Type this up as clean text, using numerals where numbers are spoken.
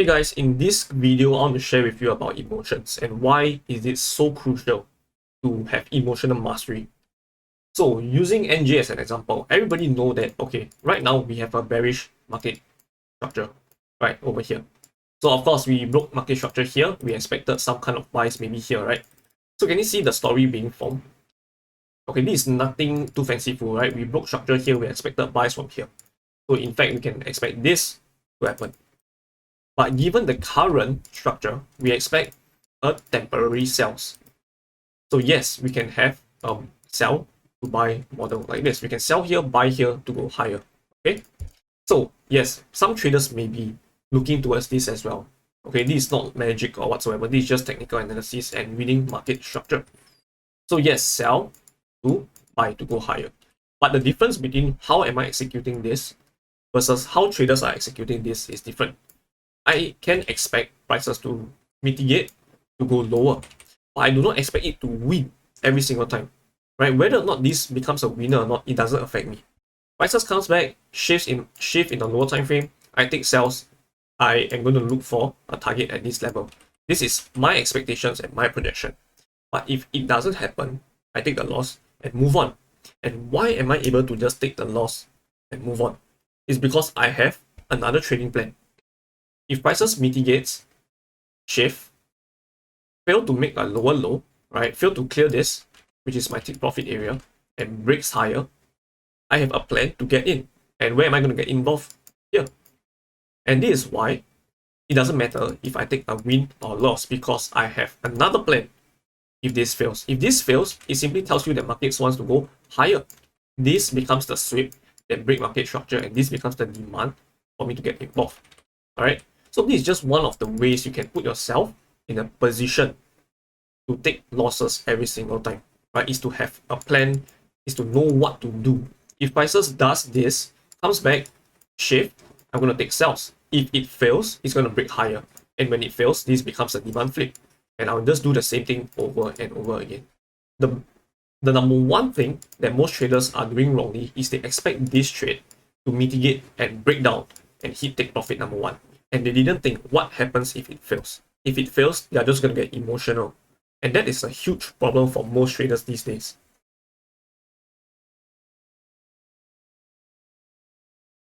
guys, in this video, I want to share with you about emotions and why is it so crucial to have emotional mastery. So using NJ as an example, everybody know that, okay, right now we have a bearish market structure right over here. So of course, we broke market structure here. We expected some kind of buys maybe here, right? So can you see the story being formed? Okay, this is nothing too fanciful, right? We broke structure here. We expected buys from here. So in fact, we can expect this to happen. But given the current structure, we expect a temporary sells. So yes, we can have sell to buy model like this. We can sell here, buy here to go higher. Okay. So yes, some traders may be looking towards this as well. Okay, this is not magic or whatsoever. This is just technical analysis and reading market structure. So yes, sell to buy to go higher. But the difference between how am I executing this versus how traders are executing this is different. I can expect prices to mitigate, to go lower, but I do not expect it to win every single time, right? Whether or not this becomes a winner or not, it doesn't affect me. Prices comes back, shift in a lower time frame, I take sells. I am going to look for a target at this level. This is my expectations and my projection. But if it doesn't happen, I take the loss and move on. And why am I able to just take the loss and move on? It's because I have another trading plan. If prices mitigates, shift, fail to make a lower low, right? Fail to clear this, which is my take profit area, and breaks higher, I have a plan to get in. And where am I going to get involved? Here. And this is why it doesn't matter if I take a win or loss, because I have another plan if this fails. If this fails, it simply tells you that markets wants to go higher. This becomes the sweep that break market structure, and this becomes the demand for me to get involved. Alright? So this is just one of the ways you can put yourself in a position to take losses every single time, right? Is to have a plan, is to know what to do. If prices does this, comes back, shift, I'm going to take sells. If it fails, it's going to break higher. And when it fails, this becomes a demand flip. And I'll just do the same thing over and over again. The number one thing that most traders are doing wrongly is they expect this trade to mitigate and break down and hit take profit number one. And they didn't think what happens if it fails. If it fails, they are just going to get emotional. And that is a huge problem for most traders these days.